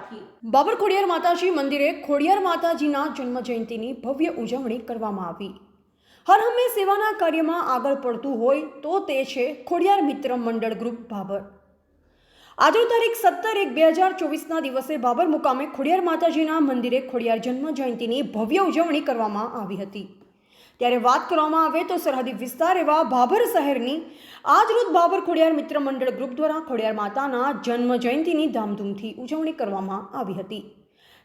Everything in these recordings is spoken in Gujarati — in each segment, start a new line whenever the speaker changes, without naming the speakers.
રાખી।
બાબર ખોડિયાર માતાજી મંદિરે ખોડિયાર માતાજીના જન્મ જયંતિની ભવ્ય ઉજવણી કરવામાં આવી। હર હંમેશ સેવાના કાર્યમાં આગળ પડતું હોય તો તે છે ખોડિયાર મિત્ર મંડળ ગ્રુપ બાબર। આજે તારીખ 17/1/2024ના દિવસે બાબર મુકામે ખોડિયાર માતાજીના મંદિરે ખોડિયાર જન્મ જયંતિની ભવ્ય ઉજવણી કરવામાં આવી હતી। ત્યારે વાત કરવામાં આવે તો સરહદી વિસ્તાર એવા બાબર શહેરની આજરોજ બાબર ખોડિયાર મિત્ર મંડળ ગ્રુપ દ્વારા ખોડિયાર માતાના જન્મ જયંતિની ધામધૂમથી ઉજવણી કરવામાં આવી હતી।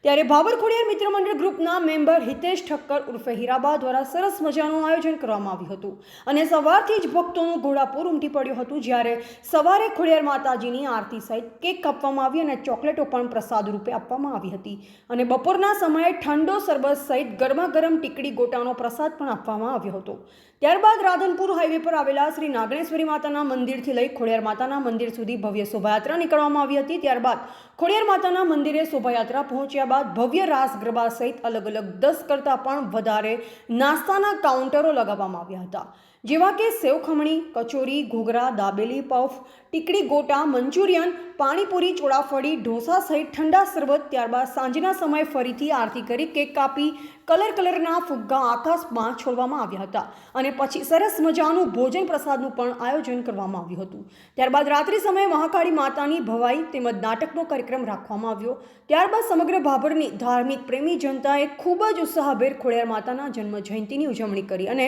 ત્યારે બાબર ખોડિયાર મિત્ર મંડળ ગ્રુપના મેમ્બર હિતેશ ઠક્કર ઉર્ફે હીરાબા દ્વારા સરસ મજાનું આયોજન કરવામાં આવ્યું હતું અને સવારથી જ ભક્તોનું ઘોડાપૂર ઉમટી પડ્યું હતું। જ્યારે સવારે ખોડિયાર માતાજીની આરતી સહિત કેક કાપવામાં આવી અને ચોકલેટો પણ પ્રસાદ રૂપે આપવામાં આવી હતી અને બપોરના સમયે ઠંડો શરબત સહિત ગરમા ગરમ ટીકડી ગોટાનો પ્રસાદ પણ આપવામાં આવ્યો હતો। ત્યારબાદ રાધનપુર હાઈવે પર આવેલા શ્રી નાગણેશ્વરી માતાના મંદિરથી લઈ ખોડિયાર માતાના મંદિર સુધી ભવ્ય શોભાયાત્રા નીકળવામાં આવી હતી। ત્યારબાદ ખોડિયાર માતાના મંદિરે શોભાયાત્રા પહોંચ્યા બાદ ભવ્ય રાસ ગરબા સહિત અલગ અલગ 10 કરતાં પણ વધારે નાસ્તાના કાઉન્ટરો લગાવવામાં આવ્યા હતા, જેવા કે સેવ ખમણી, કચોરી, ઘૂઘરા, દાબેલી, પફ, ટીકડી ગોટા, મંચુરિયન, પાણીપુરી, ચોળાફળી, ઢોસા સહિત ઠંડા શરબત। ત્યારબાદ સાંજના સમયે ફરીથી આરતી કરી કેક કાપી કલરના ફુગ્ગા આકાશમાં છોડવામાં આવ્યા હતા અને પછી સરસ મજાનું ભોજન પ્રસાદનું પણ આયોજન કરવામાં આવ્યું હતું। ત્યારબાદ રાત્રિ સમયે મહાકાળી માતાની ભવાઈ તેમજ નાટકનો કાર્યક્રમ રાખવામાં આવ્યો। ત્યારબાદ સમગ્ર બાબરની ધાર્મિક પ્રેમી જનતાએ ખૂબ જ ઉત્સાહભેર ખોડિયાર માતાના જન્મ જયંતિની ઉજવણી કરી અને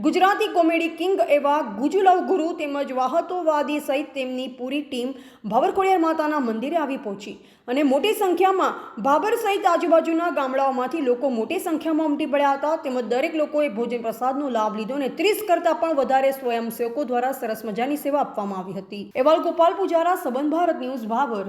ગુજરાતી કોમેડી કિંગ એવા ગુજુલવ ગુરુ તેમજ વાહતોવાદી સહિત તેમની પૂરી ટીમ બાબર ખોડિયાર માતાના મંદિરે આવી પહોંચી અને મોટી સંખ્યામાં બાબર સહિત આજુબાજુના ગામડાઓમાંથી લોકો મોટી સંખ્યામાં ઉમટી પડ્યા હતા તેમજ દરેક લોકોએ ભોજન પ્રસાદનો લાભ લીધો અને 30 કરતાં પણ વધારે સ્વયંસેવકો દ્વારા સરસ મજાની સેવા આપવામાં આવી હતી। અહેવાલ ગોપાલ પૂજારા, સંબંધ ભારત ન્યૂઝ, બાબર।